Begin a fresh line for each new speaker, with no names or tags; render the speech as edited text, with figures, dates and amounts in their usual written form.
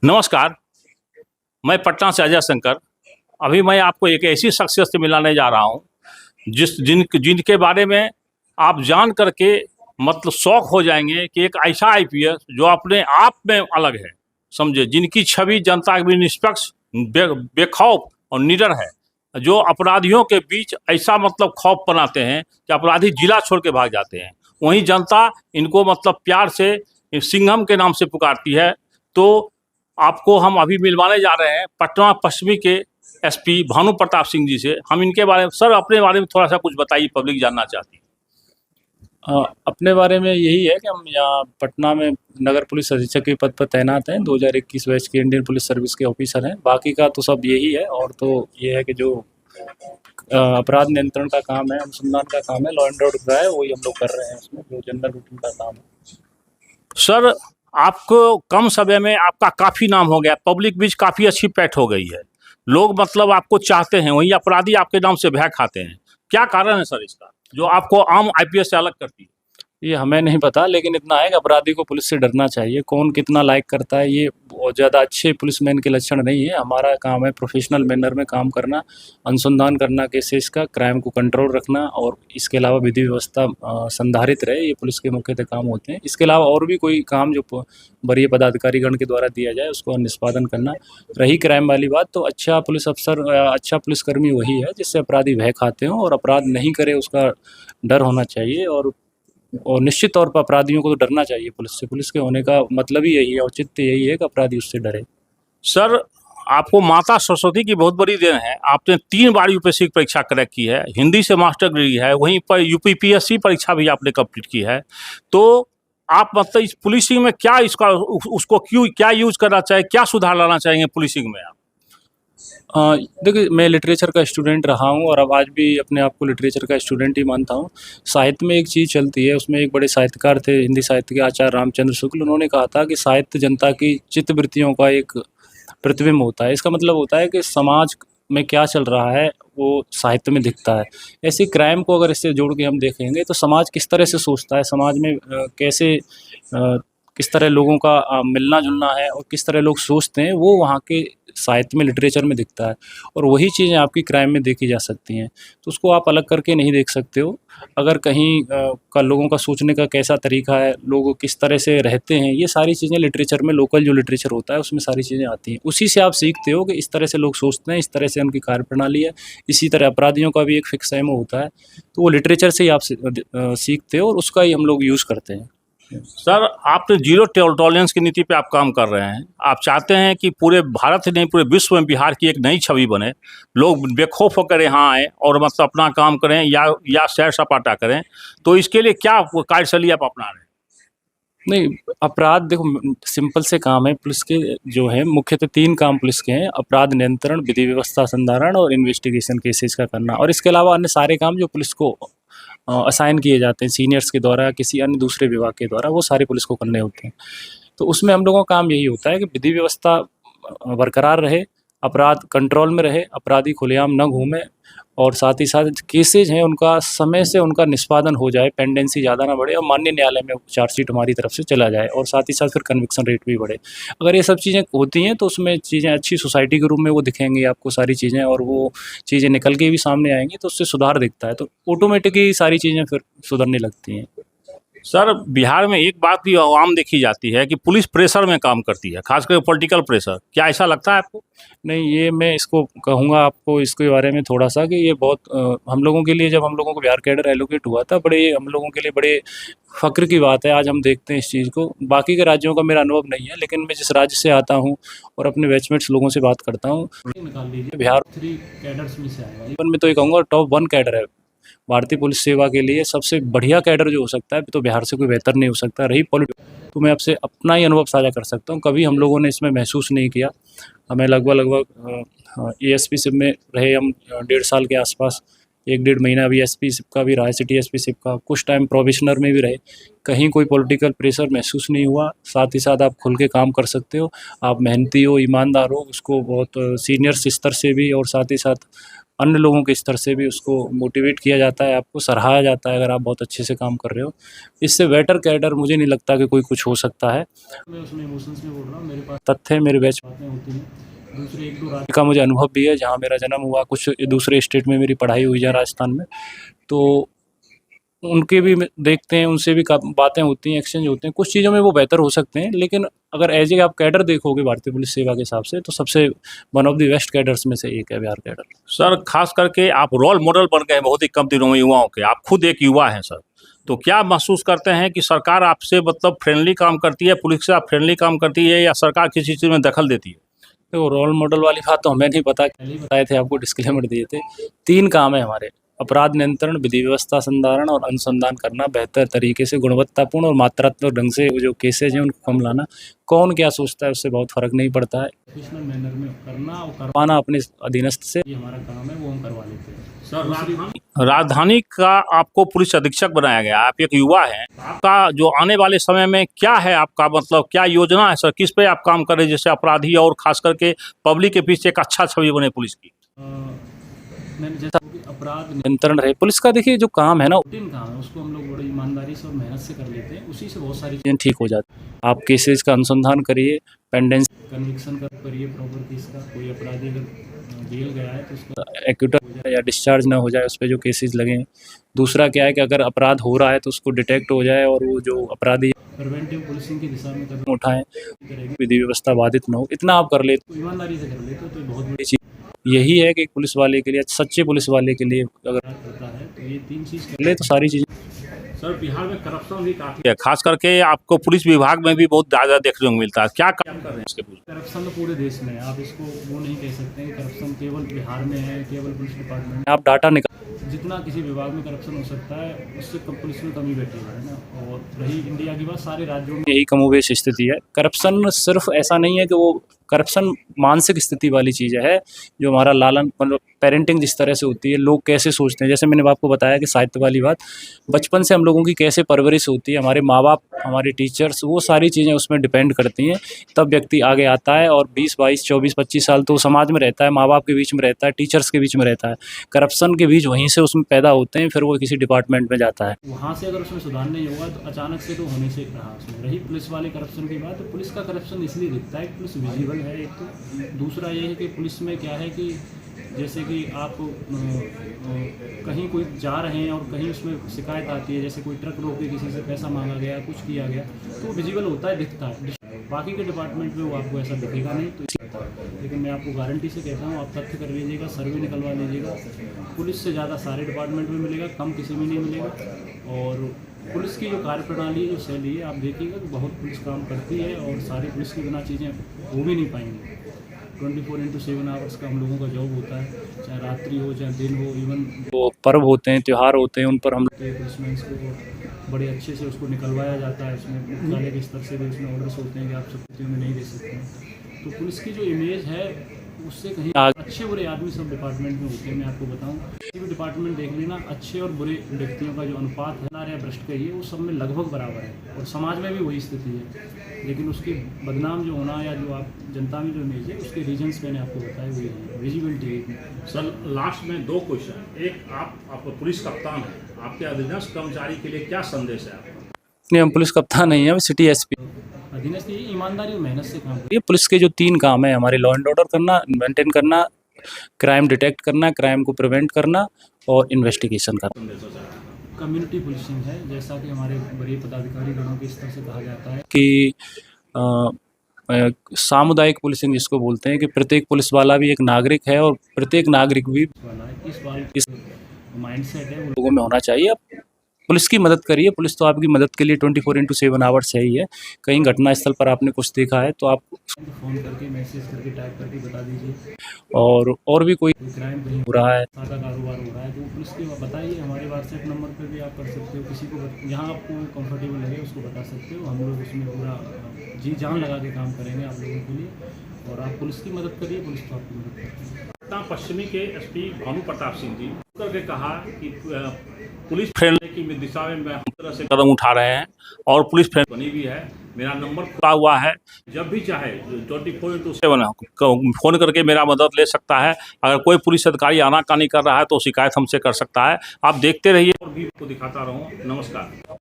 नमस्कार, मैं पटना से अजय शंकर। अभी मैं आपको एक ऐसी शख्सियत से मिलाने जा रहा हूँ जिनके बारे में आप जान करके मतलब शौक हो जाएंगे कि एक ऐसा आईपीएस जो अपने आप में अलग है, समझे, जिनकी छवि जनता के बीच निष्पक्ष, बेखौफ और निडर है, जो अपराधियों के बीच ऐसा मतलब खौफ बनाते हैं कि अपराधी जिला छोड़ के भाग जाते हैं। वहीं जनता इनको मतलब प्यार से सिंघम के नाम से पुकारती है। तो आपको हम अभी मिलवाने जा रहे हैं पटना पश्चिमी के एसपी भानु प्रताप सिंह जी से। हम इनके बारे में, सर अपने बारे में थोड़ा सा कुछ बताइए, पब्लिक जानना चाहती है।
अपने बारे में यही है कि हम यहाँ पटना में नगर पुलिस अधीक्षक के पद पर तैनात हैं। 2021 बैच के इंडियन पुलिस सर्विस के ऑफिसर हैं। बाकी का तो सब यही है। और तो ये है कि जो अपराध नियंत्रण का काम है, अनुसंधान का काम है, लॉ एंड ऑर्डर का है, वही हम लोग कर रहे हैं। उसमें जो जनरल रूटीन का काम है।
सर, आपको कम समय में आपका काफ़ी नाम हो गया, पब्लिक बीच काफ़ी अच्छी पैठ हो गई है, लोग मतलब आपको चाहते हैं, वहीं अपराधी आपके नाम से भय खाते हैं। क्या कारण है सर इसका, जो आपको आम आईपीएस से अलग करती है?
ये हमें नहीं पता, लेकिन इतना है कि अपराधी को पुलिस से डरना चाहिए। कौन कितना लाइक करता है ये बहुत ज़्यादा अच्छे पुलिसमैन के लक्षण नहीं है। हमारा काम है प्रोफेशनल मैनर में काम करना, अनुसंधान करना केसेस का, क्राइम को कंट्रोल रखना, और इसके अलावा विधि व्यवस्था संधारित रहे, ये पुलिस के मुख्यतः काम होते हैं। इसके अलावा और भी कोई काम जो वरीय पदाधिकारीगण के द्वारा दिया जाए उसको निष्पादन करना। रही क्राइम वाली बात, तो अच्छा पुलिस अफसर, अच्छा पुलिसकर्मी वही है जिससे अपराधी भय खाते हों और अपराध नहीं करे, उसका डर होना चाहिए। और निश्चित तौर पर अपराधियों को तो डरना चाहिए पुलिस से। पुलिस के होने का मतलब ही यही है, औचित्य यही है कि अपराधी उससे डरे।
सर, आपको माता सरस्वती की बहुत बड़ी देन है। आपने 3 बार यूपीएससी की परीक्षा क्रैक की है, हिंदी से मास्टर डिग्री है, वहीं पर यूपीपीएससी परीक्षा भी आपने कंप्लीट की है। तो आप मतलब इस पुलिसिंग में क्या इसका उसको क्यों क्या यूज करना चाहिए, क्या सुधार लाना चाहेंगे पुलिसिंग में आप?
देखिए, मैं लिटरेचर का स्टूडेंट रहा हूँ और अब आज भी अपने आप को लिटरेचर का स्टूडेंट ही मानता हूँ। साहित्य में एक चीज़ चलती है, उसमें एक बड़े साहित्यकार थे हिंदी साहित्य के, आचार्य रामचंद्र शुक्ल। उन्होंने कहा था कि साहित्य जनता की चित्तवृत्तियों का एक प्रतिबिंब होता है। इसका मतलब होता है कि समाज में क्या चल रहा है वो साहित्य में दिखता है। ऐसे क्राइम को अगर इससे जोड़ के हम देखेंगे तो समाज किस तरह से सोचता है, समाज में कैसे किस तरह लोगों का मिलना जुलना है और किस तरह लोग सोचते हैं, वो वहाँ के साहित्य में, लिटरेचर में दिखता है। और वही चीज़ें आपकी क्राइम में देखी जा सकती हैं। तो उसको आप अलग करके नहीं देख सकते हो। अगर कहीं का लोगों का सोचने का कैसा तरीका है, लोग किस तरह से रहते हैं, ये सारी चीज़ें लिटरेचर में, लोकल जो लिटरेचर होता है उसमें सारी चीज़ें आती हैं। उसी से आप सीखते हो कि इस तरह से लोग सोचते हैं, इस तरह से उनकी कार्यप्रणाली है। इसी तरह अपराधियों का भी एक फिक्स एमओ होता है। तो वो लिटरेचर से ही आप सीखते हो और उसका ही हम लोग यूज़ करते हैं।
सर, आपने जीरो टॉलरेंस की नीति पे आप काम कर रहे हैं। आप चाहते हैं कि पूरे भारत ही नहीं, पूरे विश्व में बिहार की एक नई छवि बने, लोग बेखौफ होकर यहाँ आए और मतलब अपना काम करें या सैर सपाटा करें। तो इसके लिए क्या कार्यशैली आप अपना रहे हैं?
नहीं, अपराध देखो सिंपल से काम है पुलिस के, जो है मुख्यतः 3 काम पुलिस के हैं: अपराध नियंत्रण, विधि व्यवस्था संधारण और इन्वेस्टिगेशन केसेस का करना। और इसके अलावा अन्य सारे काम जो पुलिस को असाइन किए जाते हैं सीनियर्स के द्वारा, किसी अन्य दूसरे विभाग के द्वारा, वो सारे पुलिस को करने होते हैं। तो उसमें हम लोगों का काम यही होता है कि विधि व्यवस्था बरकरार रहे, अपराध कंट्रोल में रहे, अपराधी खुलेआम न घूमे, और साथ ही साथ केसेज हैं उनका समय से उनका निष्पादन हो जाए, पेंडेंसी ज़्यादा ना बढ़े और माननीय न्यायालय में चार्जशीट हमारी तरफ से चला जाए, और साथ ही साथ फिर कन्विक्शन रेट भी बढ़े। अगर ये सब चीज़ें होती हैं तो उसमें चीज़ें अच्छी सोसाइटी के रूप में वो दिखेंगी आपको सारी चीज़ें, और वो चीज़ें निकल के भी सामने आएंगी तो उससे सुधार दिखता है, तो ऑटोमेटिकली सारी चीज़ें फिर सुधरने लगती हैं।
सर, बिहार में एक बात भी आम देखी जाती है कि पुलिस प्रेशर में काम करती है, खासकर पॉलिटिकल प्रेशर। क्या ऐसा लगता है आपको?
नहीं, ये मैं इसको कहूँगा आपको इसके बारे में थोड़ा सा कि ये बहुत हम लोगों के लिए, जब हम लोगों को बिहार कैडर एलोकेट हुआ था, बड़े हम लोगों के लिए बड़े फ़क्र की बात है। आज हम देखते हैं इस चीज़ को। बाकी के राज्यों का मेरा अनुभव नहीं है, लेकिन मैं जिस राज्य से आता हूँ और अपने बैचमेट्स लोगों से बात करता हूँ, निकाल लीजिए, बिहार 3 कैडर्स में से आएगा। इवन मैं तो ये कहूँगा टॉप 1 कैडर है भारतीय पुलिस सेवा के लिए। सबसे बढ़िया कैडर जो हो सकता है, तो बिहार से कोई बेहतर नहीं हो सकता। रही पॉलिटिक्स, तो मैं आपसे अपना ही अनुभव साझा कर सकता हूँ। कभी हम लोगों ने इसमें महसूस नहीं किया। हमें लगभग एएसपी में रहे हम 1.5 साल के आसपास, 1 डेढ़ महीना अभी एसपी का भी रहा है, सिटी एसपी का, कुछ टाइम प्रोबेशनर में भी रहे। कहीं कोई पॉलिटिकल प्रेशर महसूस नहीं हुआ। साथ ही साथ आप खुल के काम कर सकते हो, आप मेहनती हो, ईमानदार हो, उसको बहुत सीनियर स्तर से भी और साथ ही साथ अन्य लोगों के स्तर से भी उसको मोटिवेट किया जाता है, आपको सराहा जाता है अगर आप बहुत अच्छे से काम कर रहे हो। इससे बेटर कैडर मुझे नहीं लगता कि कोई कुछ हो सकता है। मैं उसमें इमोशंस में बोल रहा हूँ, मेरे पास तथ्य मेरे बैच बातें होती हैं। दूसरे 1-2 राज्य का मुझे अनुभव भी है, जहाँ मेरा जन्म हुआ, कुछ दूसरे स्टेट में मेरी पढ़ाई हुई है राजस्थान में, तो उनके भी देखते हैं, उनसे भी बातें होती हैं, एक्सचेंज होते हैं। कुछ चीज़ों में वो बेहतर हो सकते हैं, लेकिन अगर एज ए आप कैडर देखोगे भारतीय पुलिस सेवा के हिसाब से, तो सबसे one of the best cadres में से एक है बिहार कैडर।
सर खास करके आप रोल मॉडल बन गए बहुत ही कम दिनों में युवाओं के, आप खुद एक युवा हैं सर, तो क्या महसूस करते हैं कि सरकार आपसे मतलब फ्रेंडली काम करती है, पुलिस से आप फ्रेंडली काम करती है, या सरकार किसी चीज़ में दखल देती है?
देखो रोल मॉडल वाली बात तो हमें नहीं पता, पहले ही बताए थे आपको, डिस्क्लेमर दिए थे। 3 काम है हमारे: अपराध नियंत्रण, विधि व्यवस्था संधारण और अनुसंधान करना, बेहतर तरीके से गुणवत्तापूर्ण और मात्रात्मक ढंग से जो केसेज हैं उनको कम लाना। कौन क्या सोचता है उससे बहुत फर्क नहीं पड़ता है, प्रोफेशनल मैनर में करना और करवाना अपने अधीनस्थ से, ये हमारा काम है, वो हम करवा लेते हैं।
सर राजधानी का आपको पुलिस अधीक्षक बनाया गया, आप एक युवा हैं, आपका जो आने वाले समय में क्या है, आपका मतलब क्या योजना है सर, किस पे आप काम कर रहे हैं जिससे अपराधी और खास करके पब्लिक के पीछे एक अच्छा छवि बने पुलिस की?
मैंने जैसा कि अपराध नियंत्रण रहे पुलिस का, देखिए जो काम है ना, रूटीन काम है, उसको हम लोग बड़ी ईमानदारी से और मेहनत से कर लेते हैं, उसी से बहुत सारी चीज़ें ठीक हो जाती हैं। आप केसेज का अनुसंधान करिए, पेंडेंस कन्विक्शन करिए प्रॉपर केस का, कोई अपराधी अगर जेल गया है तो उसका एक्यूटर हो जाए या डिस्चार्ज ना हो जाए, उस पर जो केसेस लगें। दूसरा क्या है कि अगर अपराध हो रहा है तो उसको डिटेक्ट हो जाए और वो जो अपराधी प्रिवेंटिव पुलिसिंग की दिशा में कदम उठाएं, विधि व्यवस्था बाधित ना हो, इतना आप कर लेते तो ईमानदारी से कर लेते तो बहुत बड़ी चीज़ यही है कि एक पुलिस वाले के लिए, सच्चे पुलिस वाले के लिए अगर करता है तो ये 3 चीज़ कर ले तो सारी चीज़ें।
सर बिहार में करप्शन भी काफ़ी है, खास करके आपको पुलिस विभाग में भी बहुत ज़्यादा देखने को मिलता है, क्या काम कर रहे हैं इसके?
करप्शन तो पूरे देश में है, आप इसको वो नहीं कह सकते हैं करप्शन केवल बिहार में है, केवल पुलिस डिपार्टमेंट में। आप डाटा निकाल, जितना किसी विभाग में करप्शन हो सकता है उससे कम पुलिस में कमी बैठी है ना। और रही इंडिया की बात, सारे राज्यों में यही कमोबेश स्थिति है। करप्शन सिर्फ ऐसा नहीं है कि वो करप्शन मानसिक स्थिति वाली चीज़ है, जो हमारा लालन मतलब पेरेंटिंग जिस तरह से होती है, लोग कैसे सोचते हैं, जैसे मैंने आपको बताया कि साहित्य वाली बात, बचपन से हम लोगों की कैसे परवरिश होती है, हमारे माँ बाप, हमारे टीचर्स, वो सारी चीज़ें उसमें डिपेंड करती हैं। तब व्यक्ति आगे आता है और 20, 22, 24, 25 साल तो समाज में रहता है, माँ बाप के बीच में रहता है, टीचर्स के बीच में रहता है। करप्शन के बीज वहीं से उसमें पैदा होते हैं, फिर वो किसी डिपार्टमेंट में जाता है। वहाँ से अगर उसमें सुधार नहीं होगा तो अचानक से तो होने से रहा उसमें। रही पुलिस वाले करप्शन की बात, तो पुलिस का करप्शन इसलिए दिखता है कि पुलिस विजिबल है एक तो, दूसरा ये है कि पुलिस में क्या है कि जैसे कि आप कहीं कोई जा रहे हैं और कहीं उसमें शिकायत आती है, जैसे कोई ट्रक रोक के किसी से पैसा मांगा गया, कुछ किया गया, तो विजिबल होता है, दिखता है। बाकी के डिपार्टमेंट में वो आपको ऐसा दिखेगा नहीं, तो लेकिन मैं आपको गारंटी से कहता हूँ, आप तथ्य कर लीजिएगा, सर्वे निकलवा लीजिएगा, पुलिस से ज़्यादा सारे डिपार्टमेंट में मिलेगा, कम किसी में नहीं मिलेगा। और पुलिस की जो कार्यप्रणाली है, जो शैली है, आप देखिएगा कि बहुत पुलिस काम करती है और सारी पुलिस की बिना चीज़ें हो भी नहीं पाएंगी। 24/7 आवर्स का हम लोगों का जॉब होता है, चाहे रात्रि हो चाहे दिन हो, इवन वो पर्व होते हैं, त्यौहार होते हैं, उन पर हम लोग पुलिसमैन को बड़े अच्छे से उसको निकलवाया जाता है। उसमें मुख्यालय के स्तर से भी उसमें ऑर्डर्स होते हैं कि आप सब में नहीं दे सकते हैं। तो पुलिस की जो इमेज है उससे कहीं अच्छे बुरे आदमी सब डिपार्टमेंट में होते हैं। मैं आपको बताऊं, किसी भी डिपार्टमेंट देख लेना, अच्छे और बुरे व्यक्तियों का जो अनुपात है, नार या भ्रष्ट का ही है, वो सब में लगभग बराबर है, और समाज में भी वही स्थिति है। लेकिन उसकी बदनाम जो होना या जो आप जनता में जो इमेज है, उसके रीजन्स मैंने आपको बताया वही है, विजिबिलिटी।
सर लास्ट में 2 क्वेश्चन, एक आप पुलिस कप्तान हैं, आपके अधीनस्थ कर्मचारी के लिए क्या संदेश है आपका?
नहीं, हम पुलिस कप्तान नहीं है, हम सिटी एसपी। अधीनस्थ ये ईमानदारी और मेहनत से काम करिए। पुलिस के जो 3 काम है हमारे, लॉ एंड ऑर्डर करना, मेंटेन करना, क्राइम डिटेक्ट करना, क्राइम को प्रिवेंट करना और इन्वेस्टिगेशन करना। कम्युनिटी पुलिसिंग है, जैसा कि हमारे वरीय पदाधिकारी गणों के स्तर से कहा जाता है कि सामुदायिक पुलिसिंग जिसको बोलते हैं, कि प्रत्येक पुलिस वाला भी एक नागरिक है और प्रत्येक नागरिक भी वाला है। इस माइंडसेट है वो लोगों में होना चाहिए। पुलिस की मदद करिए, पुलिस तो आपकी मदद के लिए 24/7 आवर्स है ही है। कहीं घटना स्थल पर आपने कुछ देखा है तो आप फ़ोन करके, मैसेज करके, टाइप करके बता दीजिए। और भी कोई क्राइम कहीं हो रहा है, सादा कारोबार हो रहा है, तो पुलिस को बताइए। हमारे व्हाट्सएप नंबर पर भी आप कर सकते हो, किसी को जहाँ आपको कंफर्टेबल लगे उसको बता सकते हो। हम लोग उसमें पूरा जी जान लगा के काम करेंगे आप लोगों के लिए, और आप पुलिस की मदद करिए, पुलिस तो आपकी मदद करेगी।
पश्चिमी के एसपी भानु प्रताप सिंह जी करके कहा कि पुलिस फ्रेंडली की दिशा में हम तरह से कदम उठा रहे हैं और पुलिस फ्रेंड बनी भी है, मेरा नंबर खुला हुआ है, जब भी चाहे 24/7 फ़ोन करके मेरा मदद ले सकता है। अगर कोई पुलिस अधिकारी आनाकानी कर रहा है तो शिकायत हमसे कर सकता है। आप देखते रहिए और भी आपको दिखाता रहूँ। नमस्कार।